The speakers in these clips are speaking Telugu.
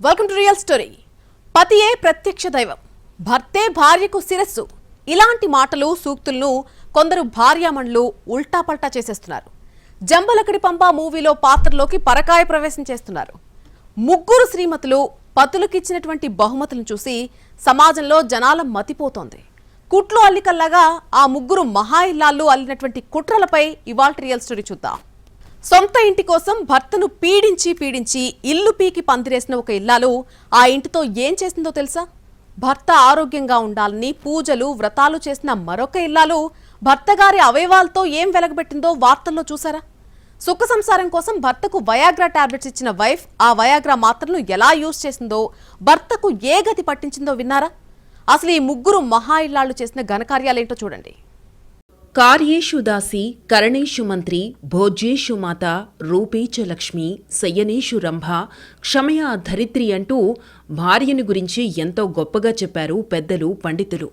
Welcome to real story. పతియే ప్రత్యక్ష దైవం, భర్తే భార్యకు శిరస్సు. ఇలాంటి మాటలు సూక్తులను కొందరు భార్యామణులు ఉల్టా పల్టా చేసేస్తున్నారు. జంబలకడి పంప మూవీలో పాత్రలోకి పరకాయ ప్రవేశం చేస్తున్నారు. ముగ్గురు శ్రీమతులు పతులకిచ్చినటువంటి బహుమతులను చూసి సమాజంలో జనాల మతిపోతోంది. కుట్లు అల్లికల్లాగా ఆ ముగ్గురు మహా ఇల్లాళ్ళు అల్లినటువంటి కుట్రలపై ఇవాల్టి రియల్ స్టోరీ చూద్దాం. సొంత ఇంటి కోసం భర్తను పీడించి ఇల్లు పీకి పందిరేసిన ఒక ఇల్లాలు ఆ ఇంటితో ఏం చేసిందో తెలుసా? భర్త ఆరోగ్యంగా ఉండాలని పూజలు వ్రతాలు చేసిన మరొక ఇల్లాలు భర్త గారి అవయవాలతో ఏం వెలగబెట్టిందో వార్తల్లో చూసారా? సుఖ సంసారం కోసం భర్తకు వయాగ్రా టాబ్లెట్స్ ఇచ్చిన వైఫ్ ఆ వయాగ్రా మాత్రలను ఎలా యూజ్ చేసిందో, భర్తకు ఏ గతి పట్టించిందో విన్నారా? అసలు ఈ ముగ్గురు మహా ఇల్లాళ్ళు చేసిన ఘనకార్యాలేంటో చూడండి. కార్యేషు దాసి కరణేషు మంత్రి భోజ్యేషు మాత రూపేచ లక్ష్మి శయనేషు రంభ క్షమయా ధరిత్రి అంటూ భార్యను గురించి ఎంతో గొప్పగా చెప్పారు పెద్దలు పండితులు.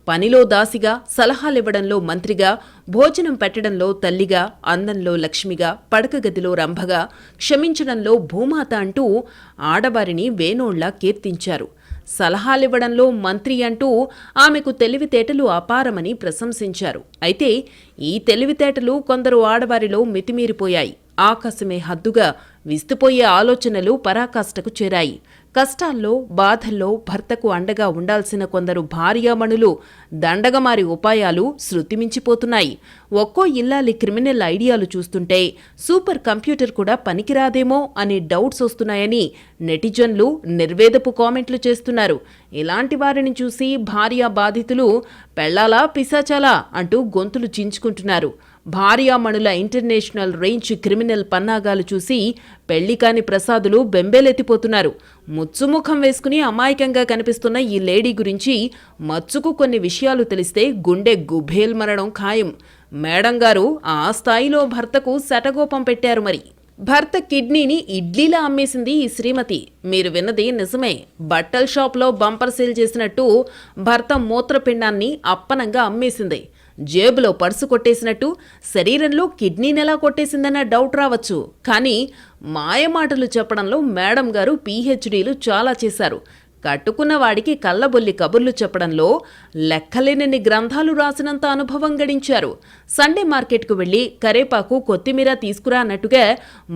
పనిలో దాసిగా, సలహాలివ్వడంలో మంత్రిగా, భోజనం పెట్టడంలో తల్లిగా, అందంలో లక్ష్మిగా, పడకగదిలో రంభగా, క్షమించడంలో భూమాత అంటూ ఆడవారిని వేనోళ్లా కీర్తించారు. సలహాలివ్వడంలో మంత్రి అంటూ ఆమెకు తెలివితేటలు అపారమని ప్రశంసించారు. అయితే ఈ తెలివితేటలు కొందరు ఆడవారిలో మితిమీరిపోయాయి. ఆకాశమే హద్దుగా విస్తుపోయే ఆలోచనలు పరాకాష్ఠకు చేరాయి. కష్టాల్లో, బాధల్లో భర్తకు అండగా ఉండాల్సిన కొందరు భార్యామణులు దండగమారి ఉపాయాలు శృతిమించిపోతున్నాయి. ఒక్కో ఇల్లాలి క్రిమినల్ ఐడియాలు చూస్తుంటే సూపర్ కంప్యూటర్ కూడా పనికిరాదేమో అనే డౌట్స్ వస్తున్నాయని నెటిజన్లు నిర్వేదపు కామెంట్లు చేస్తున్నారు. ఇలాంటి వారిని చూసి భార్యా బాధితులు పెళ్లాలా పిశాచాలా అంటూ గొంతులు చించుకుంటున్నారు. భార్యామణుల ఇంటర్నేషనల్ రేంజ్ క్రిమినల్ పన్నాగాలు చూసి పెళ్లికాని ప్రసాదులు బెంబేలెత్తిపోతున్నారు. ముచ్చుముఖం వేసుకుని అమాయకంగా కనిపిస్తున్న ఈ లేడీ గురించి మచ్చుకు కొన్ని విషయాలు తెలిస్తే గుండె గుభేల్మనడం ఖాయం. మేడం గారు ఆ స్థాయిలో భర్తకు శటగోపం పెట్టారు. మరి భర్త కిడ్నీని ఇడ్లీలా అమ్మేసింది ఈ శ్రీమతి. మీరు విన్నది నిజమే. బట్టల షాప్లో బంపర్ సేల్ చేసినట్టు భర్త మూత్రపిండాన్ని అప్పనంగా అమ్మేసింది. జేబులో పర్సు కొట్టేసినట్టు శరీరంలో కిడ్నీనెలా కొట్టేసిందన్న డౌట్ రావచ్చు. కానీ మాయమాటలు చెప్పడంలో మేడం గారు పీహెచ్డీలు చాలా చేశారు. కట్టుకున్న వాడికి కళ్ళబొల్లి కబుర్లు చెప్పడంలో లెక్కలేనన్ని గ్రంథాలు రాసినంత అనుభవం గడించారు. సండే మార్కెట్కు వెళ్లి కరేపాకు కొత్తిమీర తీసుకురా అన్నట్టుగా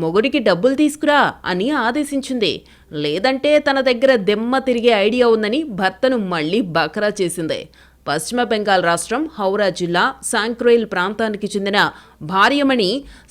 మొగుడికి డబ్బులు తీసుకురా అని ఆదేశించింది. లేదంటే తన దగ్గర దెమ్మ తిరిగే ఐడియా ఉందని భర్తను మళ్లీ బకరా చేసింది. పశ్చిమ బెంగాల్ రాష్ట్రం హౌరా జిల్లా సాంక్రోయిల్ ప్రాంతానికి చెందిన భార్యమణి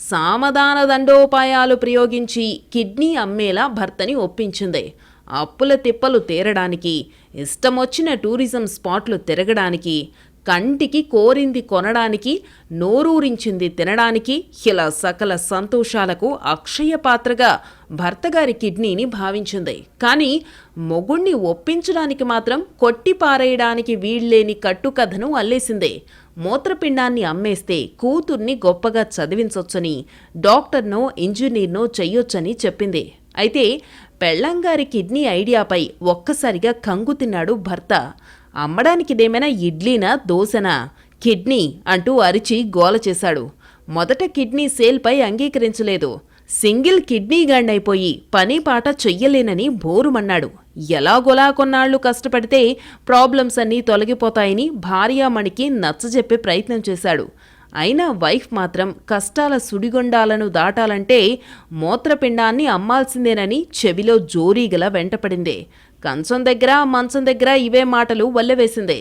సామధాన దండోపాయాలు ప్రయోగించి కిడ్నీ అమ్మేలా భర్తని ఒప్పించింది. అప్పుల తిప్పలు తీరడానికి, ఇష్టమొచ్చిన టూరిజం స్పాట్లు తిరగడానికి, కంటికి కోరింది కొనడానికి, నోరూరించింది తినడానికి, ఇలా సకల సంతోషాలకు అక్షయ పాత్రగా భర్తగారి కిడ్నీని భావించింది. కానీ మొగుణ్ణి ఒప్పించడానికి మాత్రం కొట్టిపారేయడానికి వీళ్లేని కట్టుకథను అల్లేసిందే. మూత్రపిండాన్ని అమ్మేస్తే కూతుర్ని గొప్పగా చదివించొచ్చని, డాక్టర్నో ఇంజనీర్నో చెయ్యొచ్చని చెప్పింది. అయితే పెళ్లంగారి కిడ్నీ ఐడియాపై ఒక్కసారిగా కంగు తిన్నాడు భర్త. అమ్మడానికిదేమైనా ఇడ్లీనా దోశనా, కిడ్నీ అంటూ అరిచి గోల చేశాడు. మొదట కిడ్నీ సేల్పై అంగీకరించలేదు. సింగిల్ కిడ్నీ గాండైపోయి పని పాట చెయ్యలేనని బోరుమన్నాడు. ఎలాగోలా కొన్నాళ్లు కష్టపడితే ప్రాబ్లమ్స్ అన్నీ తొలగిపోతాయని భార్యామణికి నచ్చజెప్పే ప్రయత్నం చేశాడు. అయినా వైఫ్ మాత్రం కష్టాల సుడిగొండాలను దాటాలంటే మూత్రపిండాన్ని అమ్మాల్సిందేనని చెవిలో జోరీగల వెంటపడిందే. కంచం దగ్గర మంచం దగ్గర ఇవే మాటలు వల్లెవేసిందే.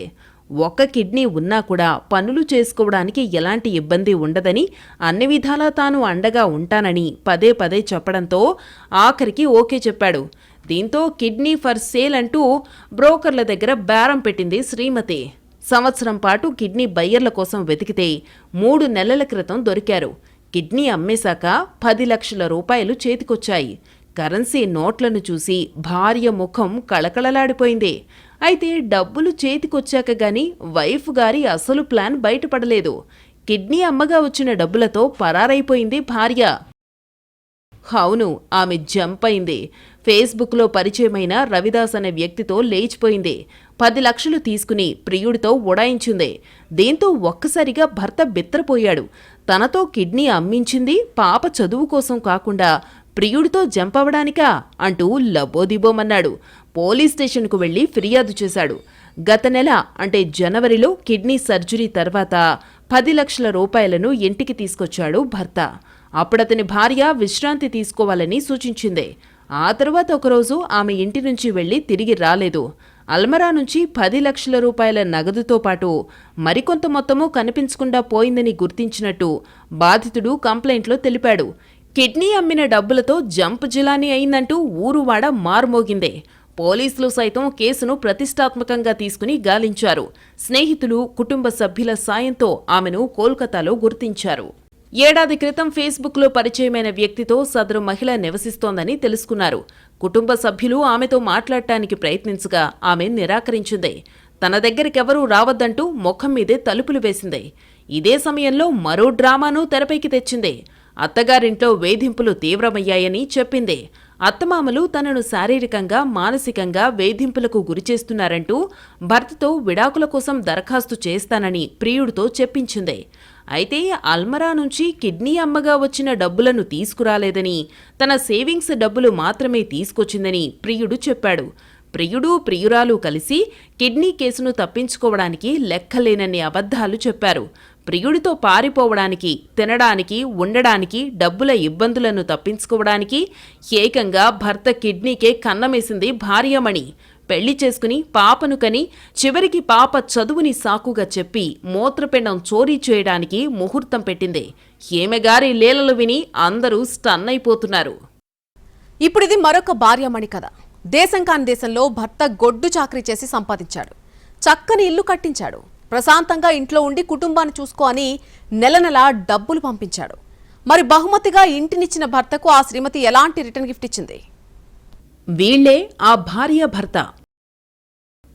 ఒక్క కిడ్నీ ఉన్నా కూడా పనులు చేసుకోవడానికి ఎలాంటి ఇబ్బంది ఉండదని, అన్ని విధాలా తాను అండగా ఉంటానని పదే పదే చెప్పడంతో ఆఖరికి ఓకే చెప్పాడు. దీంతో కిడ్నీ ఫర్ సేల్ అంటూ బ్రోకర్ల దగ్గర బేరం పెట్టింది శ్రీమతి. సంవత్సరం పాటు కిడ్నీ బయ్యర్ల కోసం వెతికితే 3 నెలల క్రితం దొరికారు. కిడ్నీ అమ్మేశాక 10 లక్షల రూపాయలు చేతికొచ్చాయి. కరెన్సీ నోట్లను చూసి భార్య ముఖం కళకళలాడిపోయింది. అయితే డబ్బులు చేతికొచ్చాక గాని వైఫ్ గారి అసలు ప్లాన్ బయటపడలేదు. కిడ్నీ అమ్మగా వచ్చిన డబ్బులతో పరారైపోయింది భార్య. అవును, ఆమె జంప్ అయింది. ఫేస్బుక్లో పరిచయమైన రవిదాస్ అనే వ్యక్తితో లేచిపోయింది. 10 లక్షలు తీసుకుని ప్రియుడితో ఉడాయించింది. దీంతో ఒక్కసారిగా భర్త బిత్తరపోయాడు. తనతో కిడ్నీ అమ్మించింది పాప చదువు కోసం కాకుండా ప్రియుడితో జంపవడానికా అంటూ లబోదిబోమన్నాడు. పోలీస్ స్టేషన్కు వెళ్లి ఫిర్యాదు చేశాడు. గత నెల అంటే జనవరిలో కిడ్నీ సర్జరీ తర్వాత 10 లక్షల రూపాయలను ఇంటికి తీసుకొచ్చాడు భర్త. అప్పుడతని భార్య విశ్రాంతి తీసుకోవాలని సూచించింది. ఆ తర్వాత ఒకరోజు ఆమె ఇంటి నుంచి వెళ్లి తిరిగి రాలేదు. అల్మరా నుంచి 10 లక్షల రూపాయల నగదుతో పాటు మరికొంత మొత్తము కనిపించకుండా పోయిందని గుర్తించినట్టు బాధితుడు కంప్లైంట్లో తెలిపాడు. కిడ్నీ అమ్మిన డబ్బులతో జంప్ జిలానీ అయిందంటూ ఊరువాడ మారుమోగిందే. పోలీసులు సైతం కేసును ప్రతిష్టాత్మకంగా తీసుకుని గాలించారు. స్నేహితులు, కుటుంబ సభ్యుల సాయంతో ఆమెను కోల్కతాలో గుర్తించారు. ఏడాది క్రితం ఫేస్బుక్లో పరిచయమైన వ్యక్తితో సదరు మహిళ నివసిస్తోందని తెలుసుకున్నారు. కుటుంబ సభ్యులు ఆమెతో మాట్లాడటానికి ప్రయత్నించగా ఆమె నిరాకరించింది. తన దగ్గరికెవరూ రావద్దంటూ ముఖం మీదే తలుపులు వేసింది. ఇదే సమయంలో మరో డ్రామాను తెరపైకి తెచ్చింది. అత్తగారింట్లో వేధింపులు తీవ్రమయ్యాయని చెప్పింది. అత్తమామలు తనను శారీరకంగా, మానసికంగా వేధింపులకు గురిచేస్తున్నారంటూ భర్తతో విడాకుల కోసం దరఖాస్తు చేస్తానని ప్రియుడితో చెప్పించింది. అయితే అల్మరా నుంచి కిడ్నీ అమ్మగా వచ్చిన డబ్బులను తీసుకురాలేదని, తన సేవింగ్స్ డబ్బులు మాత్రమే తీసుకొచ్చిందని ప్రియుడు చెప్పాడు. ప్రియుడు, ప్రియురాలు కలిసి కిడ్నీ కేసును తప్పించుకోవడానికి లెక్కలేనన్ని అబద్ధాలు చెప్పారు. ప్రియుడితో పారిపోవడానికి, తినడానికి, ఉండడానికి, డబ్బుల ఇబ్బందులను తప్పించుకోవడానికి ఏకంగా భర్త కిడ్నీకే కన్నమేసింది భార్యమణి. పెళ్లి చేసుకుని పాపను కని చివరికి పాప చదువుని సాకుగా చెప్పి మూత్రపిండం చోరీ చేయడానికి ముహూర్తం పెట్టింది. ఈమెగారి లీలలు విని అందరూ స్టన్ అయిపోతున్నారు. ఇప్పుడిది మరొక భార్యమణి కథ. దేశం కాని దేశంలో భర్త గొడ్డు చాకరీ చేసి సంపాదించాడు. చక్కని ఇల్లు కట్టించాడు. ప్రశాంతంగా ఇంట్లో ఉండి కుటుంబాన్ని చూసుకో అని నెల నెలా డబ్బులు పంపించాడు. మరి బహుమతిగా ఇంటినిచ్చిన భర్తకు ఆ శ్రీమతి ఎలాంటి రిటర్న్ గిఫ్ట్ ఇచ్చింది? వీళ్లే ఆ భార్య భర్త.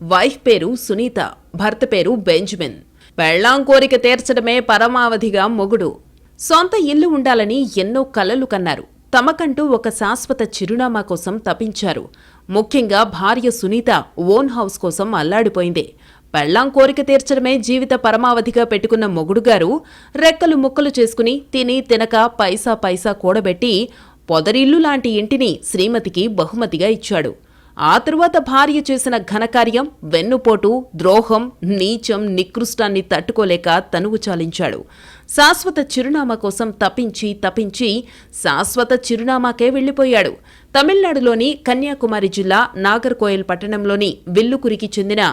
వైఫ్ పేరు సునీత, భర్త పేరు బెంజమిన్. పెళ్లాం కోరిక తీర్చడమే పరమావధిగా మొగుడు. సొంత ఇల్లు ఉండాలని ఎన్నో కలలు కన్నారు. తమకంటూ ఒక శాశ్వత చిరునామా కోసం తపించారు. ముఖ్యంగా భార్య సునీత ఓన్ హౌస్ కోసం అల్లాడిపోయింది. పెళ్లాం కోరిక తీర్చడమే జీవిత పరమావధిగా పెట్టుకున్న మొగుడుగారు రెక్కలు ముక్కలు చేసుకుని తిని తినక పైసా పైసా కూడబెట్టి పొదరిల్లు లాంటి ఇంటిని శ్రీమతికి బహుమతిగా ఇచ్చాడు. ఆ తరువాత భార్య చేసిన ఘనకార్యం, వెన్నుపోటు, ద్రోహం, నీచం, నికృష్టాన్ని తట్టుకోలేక తనువు చాలించాడు. శాశ్వత చిరునామా కోసం తపించి శాశ్వత చిరునామాకే వెళ్లిపోయాడు. తమిళనాడులోని కన్యాకుమారి జిల్లా నాగర్కోయిల్ పట్టణంలోని విల్లుకురికి చెందిన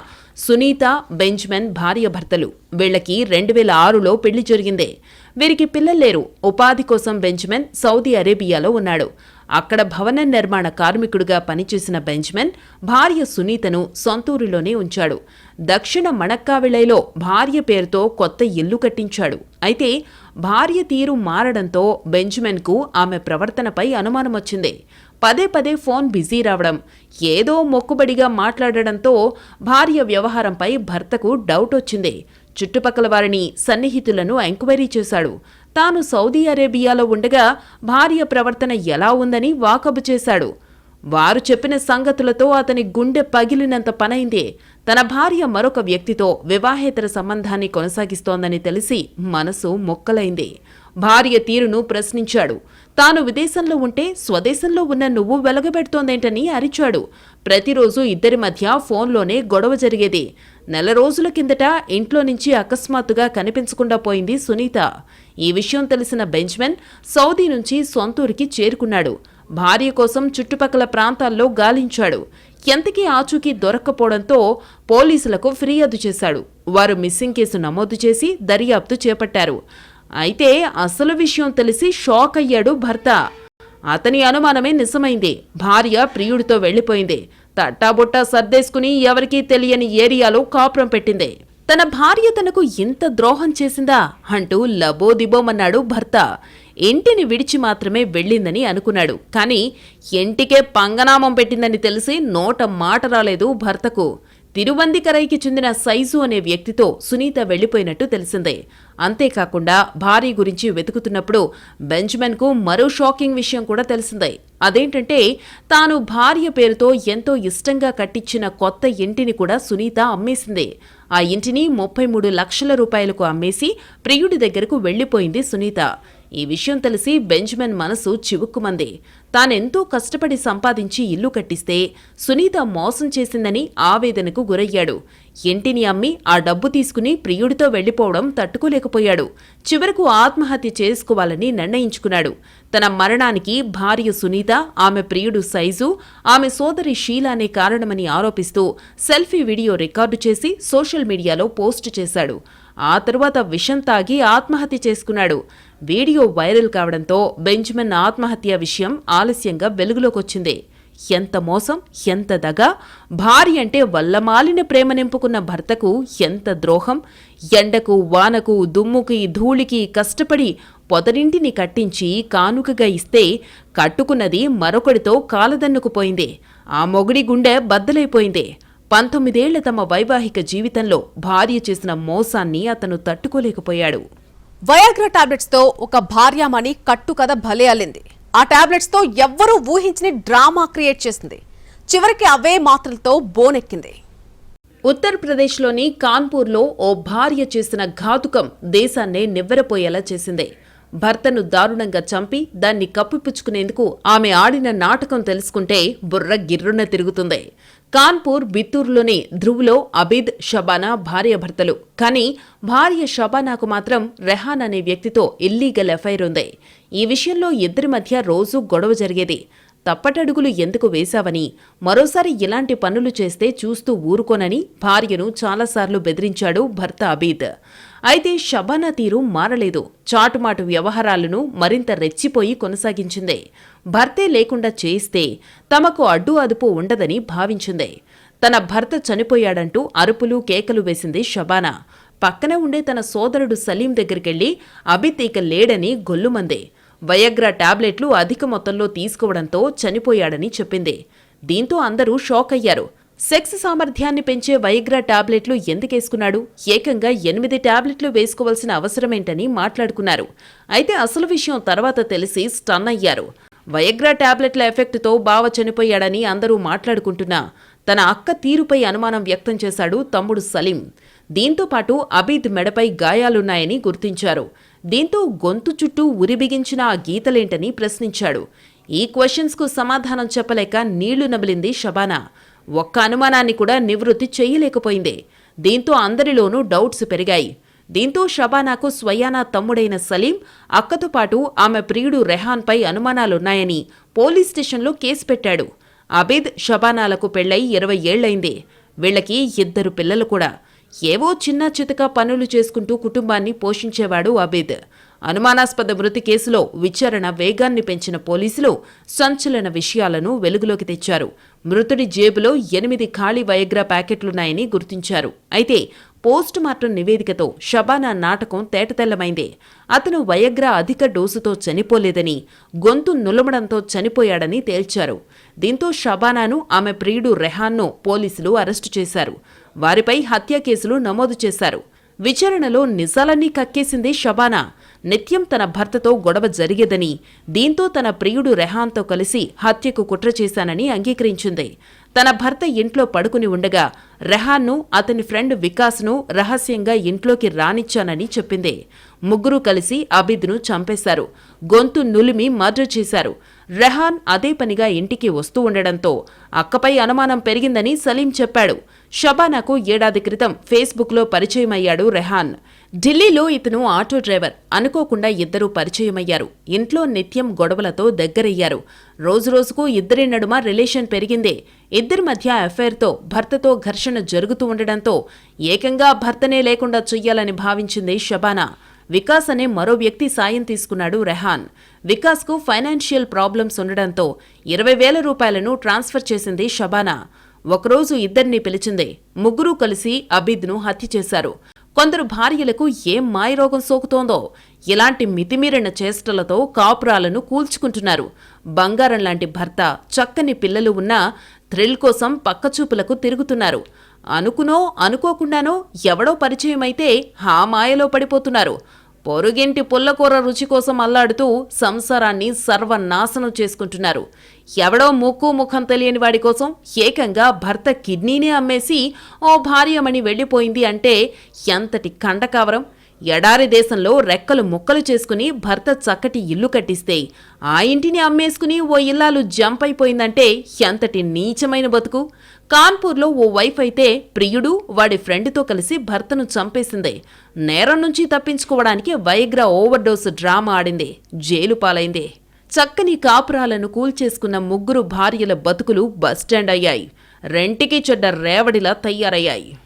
సునీత, బెంజమిన్ భార్య భర్తలు. వీళ్లకి 2006లో పెళ్లి జరిగిందే. వీరికి పిల్లల్లేరు. ఉపాధి కోసం బెంజమిన్ సౌదీ అరేబియాలో ఉన్నాడు. అక్కడ భవన నిర్మాణ కార్మికుడిగా పనిచేసిన బెంజమిన్ భార్య సునీతను సొంతూరులోనే ఉంచాడు. దక్షిణ మణక్కావిళైలో భార్య పేరుతో కొత్త ఇల్లు కట్టించాడు. అయితే భార్య తీరు మారడంతో బెంజమిన్కు ఆమె ప్రవర్తనపై అనుమానమొచ్చింది. పదే పదే ఫోన్ బిజీ రావడం, ఏదో మొక్కుబడిగా మాట్లాడడంతో భార్య వ్యవహారంపై భర్తకు డౌట్ వచ్చింది. చుట్టుపక్కల వారిని, సన్నిహితులను ఎంక్వైరీ చేశాడు. తాను సౌదీ అరేబియాలో ఉండగా భార్య ప్రవర్తన ఎలా ఉందని వాకబు చేశాడు. వారు చెప్పిన సంగతులతో అతని గుండె పగిలినంత పనైంది. తన భార్య మరొక వ్యక్తితో వివాహేతర సంబంధాన్ని కొనసాగిస్తోందని తెలిసి మనసు మొక్కలైంది. భార్య తీరును ప్రశ్నించాడు. తాను విదేశంలో ఉంటే స్వదేశంలో ఉన్న నువ్వు వెలగబెడుతోందేంటని అరిచాడు. ప్రతిరోజు ఇద్దరి మధ్య ఫోన్లోనే గొడవ జరిగేది. నెల రోజుల కిందట ఇంట్లో నుంచి అకస్మాత్తుగా కనిపించకుండా పోయింది సునీత. ఈ విషయం తెలిసిన బెంజమిన్ సౌదీ నుంచి సొంతూరికి చేరుకున్నాడు. భార్య కోసం చుట్టుపక్కల ప్రాంతాల్లో గాలించాడు. ఎంతకీ ఆచూకీ దొరక్కపోవడంతో పోలీసులకు ఫిర్యాదు చేశాడు. వారు మిస్సింగ్ కేసు నమోదు చేసి దర్యాప్తు చేపట్టారు. అయితే అసలు విషయం తెలిసి షాక్ అయ్యాడు భర్త. అతని అనుమానమే నిజమైంది. భార్య ప్రియుడితో వెళ్లిపోయింది. తట్టాబుట్టా సర్దేసుకుని ఎవరికీ తెలియని ఏరియాలో కాపురం పెట్టింది. తన భార్య తనకు ఇంత ద్రోహం చేసిందా అంటూ లబోదిబోమన్నాడు భర్త. ఇంటిని విడిచి మాత్రమే వెళ్ళిందని అనుకున్నాడు. కానీ ఇంటికే పంగనామం పెట్టిందని తెలిసి నోట మాట రాలేదు భర్తకు. తిరువందికరైకి చెందిన సైజు అనే వ్యక్తితో సునీత వెళ్లిపోయినట్టు తెలిసిందే. అంతేకాకుండా భార్య గురించి వెతుకుతున్నప్పుడు బెంజమిన్కు మరో షాకింగ్ విషయం కూడా తెలిసిందే. అదేంటంటే తాను భార్య పేరుతో ఎంతో ఇష్టంగా కట్టించిన కొత్త ఇంటిని కూడా సునీత అమ్మేసింది. ఆ ఇంటిని 33 లక్షల రూపాయలకు అమ్మేసి ప్రియుడి దగ్గరకు వెళ్లిపోయింది సునీత. ఈ విషయం తెలిసి బెంజమిన్ మనసు చివుక్కుమంది. తానెంతో కష్టపడి సంపాదించి ఇల్లు కట్టిస్తే సునీత మోసం చేసిందని ఆవేదనకు గురయ్యాడు. ఇంటిని అమ్మి ఆ డబ్బు తీసుకుని ప్రియుడితో వెళ్లిపోవడం తట్టుకోలేకపోయాడు. చివరకు ఆత్మహత్య చేసుకోవాలని నిర్ణయించుకున్నాడు. తన మరణానికి భార్య సునీత, ఆమె ప్రియుడు సైజు, ఆమె సోదరి షీలానే కారణమని ఆరోపిస్తూ సెల్ఫీ వీడియో రికార్డు చేసి సోషల్ మీడియాలో పోస్టు చేశాడు. ఆ తరువాత విషం తాగి ఆత్మహత్య చేసుకున్నాడు. వీడియో వైరల్ కావడంతో బెంజమిన్ ఆత్మహత్య విషయం ఆలస్యంగా వెలుగులోకొచ్చింది. ఎంత మోసం, ఎంత దగ! భార్య అంటే వల్లమాలిన ప్రేమ నింపుకున్న భర్తకు ఎంత ద్రోహం! ఎండకు, వానకు, దుమ్ముకి, ధూళికి కష్టపడి పొదరింటిని కట్టించి కానుకగా ఇస్తే కట్టుకున్నది మరొకడితో కాలదన్నుకుపోయింది. ఆ మొగుడి గుండె బద్దలైపోయింది. 19 ఏళ్ల తమ వైవాహిక జీవితంలో భార్య చేసిన మోసాన్ని అతను తట్టుకోలేకపోయాడు. వయాగ్రా టాబ్లెట్స్ తో ఒక భార్యామణి కట్టుకథ భలే అల్లింది. ఆ టాబ్లెట్స్ తో ఎవ్వరూ ఊహించని డ్రామా క్రియేట్ చేసింది. చివరికి అవే మాత్రలతో బోనెక్కింది. ఉత్తరప్రదేశ్లోని కాన్పూర్లో ఓ భార్య చేసిన ఘాతుకం దేశాన్నే నివ్వెరపోయేలా చేసింది. భర్తను దారుణంగా చంపి దాన్ని కప్పిపుచ్చుకునేందుకు ఆమె ఆడిన నాటకం తెలుసుకుంటే బుర్ర గిర్రున తిరుగుతుంది. కాన్పూర్ బిత్తూరులోని ధ్రువ్లో అబీద్, షబానా భార్యాభర్తలు. కానీ భార్య షబానాకు మాత్రం రెహాన్ అనే వ్యక్తితో ఇల్లీగల్ ఎఫైర్ ఉంది. ఈ విషయంలో ఇద్దరి మధ్య రోజూ గొడవ జరిగేది. తప్పటడుగులు ఎందుకు వేశావని, మరోసారి ఇలాంటి పనులు చేస్తే చూస్తూ ఊరుకోనని భార్యను చాలాసార్లు బెదిరించాడు భర్త అబీద్. అయితే షబానా తీరు మారలేదు. చాటుమాటు వ్యవహారాలను మరింత రెచ్చిపోయి కొనసాగించింది. భర్తే లేకుండా చేయిస్తే తమకు అడ్డు అదుపు ఉండదని భావించింది. తన భర్త చనిపోయాడంటూ అరుపులు కేకలు వేసింది షబానా. పక్కనే ఉండే తన సోదరుడు సలీం దగ్గరికెళ్లి అబీద్ ఇక లేడని గొల్లుమంది. వయాగ్రా టాబ్లెట్లు అధిక మొత్తంలో తీసుకోవడంతో చనిపోయాడని చెప్పింది. దీంతో అందరూ షాక్ అయ్యారు. సెక్స్ సామర్థ్యాన్ని పెంచే వయాగ్రా టాబ్లెట్లు ఎందుకేసుకున్నాడు? ఏకంగా 8 టాబ్లెట్లు వేసుకోవాల్సిన అవసరమేంటని మాట్లాడుకున్నారు. అయితే అసలు విషయం తర్వాత తెలిసి స్టన్ అయ్యారు. వయాగ్రా టాబ్లెట్ల ఎఫెక్టుతో బావ చనిపోయాడని అందరూ మాట్లాడుకుంటున్నా తన అక్క తీరుపై అనుమానం వ్యక్తం చేశాడు తమ్ముడు సలీం. దీంతో పాటు అబీద్ మెడపై గాయాలున్నాయని గుర్తించారు. దీంతో గొంతు చుట్టూ ఉరిబిగించిన ఆ గీతలేంటని ప్రశ్నించాడు. ఈ క్వశ్చన్స్కు సమాధానం చెప్పలేక నీళ్లు నమిలింది షబానా. ఒక్క అనుమానాన్ని కూడా నివృత్తి చెయ్యలేకపోయింది. దీంతో అందరిలోనూ డౌట్స్ పెరిగాయి. దీంతో షబానాకు స్వయానా తమ్ముడైన సలీం, అక్కతో పాటు ఆమె ప్రియుడు రెహాన్పై అనుమానాలున్నాయని పోలీస్ స్టేషన్లో కేసు పెట్టాడు. అబీద్, షబానాలకు పెళ్లై 20 ఏళ్లైంది. వీళ్లకి 2 పిల్లలు కూడా. ఏవో చిన్న చితక పనులు చేసుకుంటూ కుటుంబాన్ని పోషించేవాడు అబీద్. అనుమానాస్పద మృతి కేసులో విచారణ వేగాన్ని పెంచిన పోలీసులు సంచలన విషయాలను వెలుగులోకి తెచ్చారు. మృతుడి జేబులో 8 ఖాళీ వయాగ్రా ప్యాకెట్లున్నాయని గుర్తించారు. అయితే పోస్ట్ మార్టం నివేదికతో షబానా నాటకం తేటతెల్లమైంది. అతను వయాగ్రా అధిక డోసుతో చనిపోలేదని, గొంతు నులమడంతో చనిపోయాడని తేల్చారు. దీంతో షబానాను, ఆమె ప్రియుడు రెహాన్ను పోలీసులు అరెస్టు చేశారు. వారిపై హత్య కేసులు నమోదు చేశారు. విచారణలో నిజాలన్నీ కక్కేసింది షబానా. నిత్యం తన భర్తతో గొడవ జరిగేదని, దీంతో తన ప్రియుడు రెహాన్తో కలిసి హత్యకు కుట్ర చేశానని అంగీకరించింది. తన భర్త ఇంట్లో పడుకుని ఉండగా రెహాన్ను, అతని ఫ్రెండ్ వికాస్ను రహస్యంగా ఇంట్లోకి రానిచ్చానని చెప్పింది. ముగ్గురూ కలిసి అబీద్ను చంపేశారు. గొంతు నులిమి మర్డర్ చేశారు. రెహాన్ అదే పనిగా ఇంటికి వస్తూ ఉండడంతో అక్కపై అనుమానం పెరిగిందని సలీం చెప్పాడు. షబానాకు ఏడాది క్రితం ఫేస్బుక్లో పరిచయమయ్యాడు రెహాన్. ఢిల్లీలో ఇతను ఆటో డ్రైవర్. అనుకోకుండా ఇద్దరూ పరిచయమయ్యారు. ఇంట్లో నిత్యం గొడవలతో దగ్గరయ్యారు. రోజురోజుకు ఇద్దరి నడుమ రిలేషన్ పెరిగింది. ఇద్దరి మధ్య అఫైర్తో భర్తతో ఘర్షణ జరుగుతూ ఉండడంతో ఏకంగా భర్తనే లేకుండా చెయ్యాలని భావించింది షబానా. వికాస్ అనే మరో వ్యక్తి సాయం తీసుకున్నాడు రెహాన్. వికాస్కు ఫైనాన్షియల్ ప్రాబ్లమ్స్ ఉండడంతో 20,000 రూపాయలను ట్రాన్స్ఫర్ చేసింది షబానా. ఒకరోజు ఇద్దరిని పిలిచింది. ముగ్గురూ కలిసి అబీద్ను హత్య చేశారు. కొందరు భార్యలకు ఏం మాయరోగం సోకుతోందో ఇలాంటి మితిమీరిన చేష్టలతో కాపురాలను కూల్చుకుంటున్నారు. బంగారం లాంటి భర్త, చక్కని పిల్లలు ఉన్నా థ్రిల్ కోసం పక్కచూపులకు తిరుగుతున్నారు. అనుకునో అనుకోకుండానో ఎవడో పరిచయమైతే హా మాయలో పడిపోతున్నారు. పొరుగింటి పుల్లకూర రుచి కోసం అల్లాడుతూ సంసారాన్ని సర్వనాశనం చేసుకుంటున్నారు. ఎవడో ముక్కు ముఖం తెలియని వాడి కోసం ఏకంగా భర్త కిడ్నీనే అమ్మేసి ఓ భార్యమణి వెళ్లిపోయింది అంటే ఎంతటి కండకావరం! ఎడారి దేశంలో రెక్కలు ముక్కలు చేసుకుని భర్త చక్కటి ఇల్లు కట్టిస్తే ఆ ఇంటిని అమ్మేసుకుని ఓ ఇల్లాలు జంప్ అయిపోయిందంటే ఎంతటి నీచమైన బతుకు. కాన్పూర్లో ఓ వైఫ్ అయితే ప్రియుడు వాడి ఫ్రెండ్తో కలిసి భర్తను చంపేసిందే. నేరం నుంచి తప్పించుకోవడానికి వైగ్రా ఓవర్డోస్ డ్రామా ఆడిందే. జైలు పాలైందే. చక్కని కాపురాలను కూల్చేసుకున్న ముగ్గురు భార్యల బతుకులు బస్టాండ్ అయ్యాయి. రెంటికి చెడ్డ రేవడిలా తయారయ్యాయి.